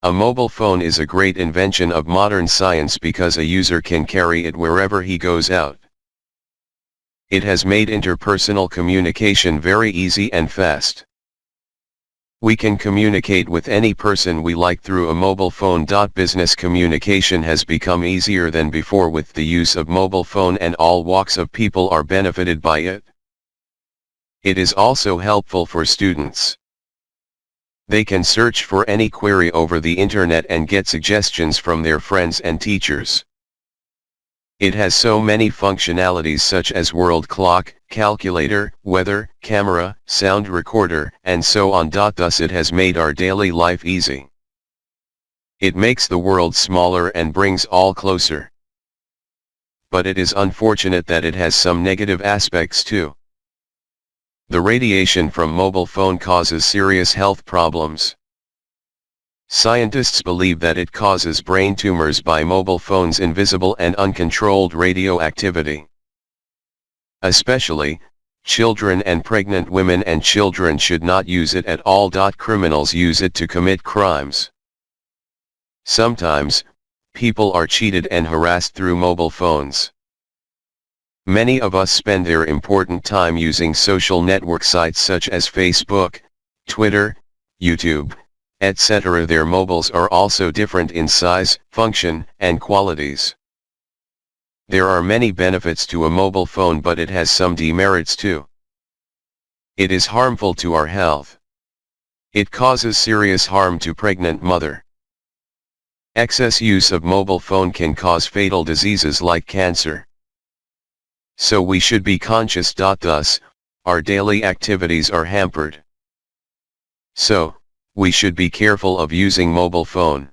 A mobile phone is a great invention of modern science because a user can carry it wherever he goes out. It has made interpersonal communication very easy and fast. We can communicate with any person we like through a mobile phone. Business communication has become easier than before with the use of mobile phone, and all walks of people are benefited by it. It is also helpful for students. They can search for any query over the internet and get suggestions from their friends and teachers. It has so many functionalities such as world clock, calculator, weather, camera, sound recorder, and so on. Thus it has made our daily life easy. It makes the world smaller and brings all closer. But it is unfortunate that it has some negative aspects too. The radiation from mobile phone causes serious health problems. Scientists believe that it causes brain tumors by mobile phones' invisible and uncontrolled radioactivity. Especially, children and pregnant women and children should not use it at all. Criminals use it to commit crimes. Sometimes, people are cheated and harassed through mobile phones. Many of us spend their important time using social network sites such as Facebook, Twitter, YouTube, etc. Their mobiles are also different in size, function, and qualities. There are many benefits to a mobile phone, but it has some demerits too. It is harmful to our health. It causes serious harm to pregnant mother. Excess use of mobile phone can cause fatal diseases like cancer. So we should be conscious. Thus, our daily activities are hampered. So, we should be careful of using mobile phone.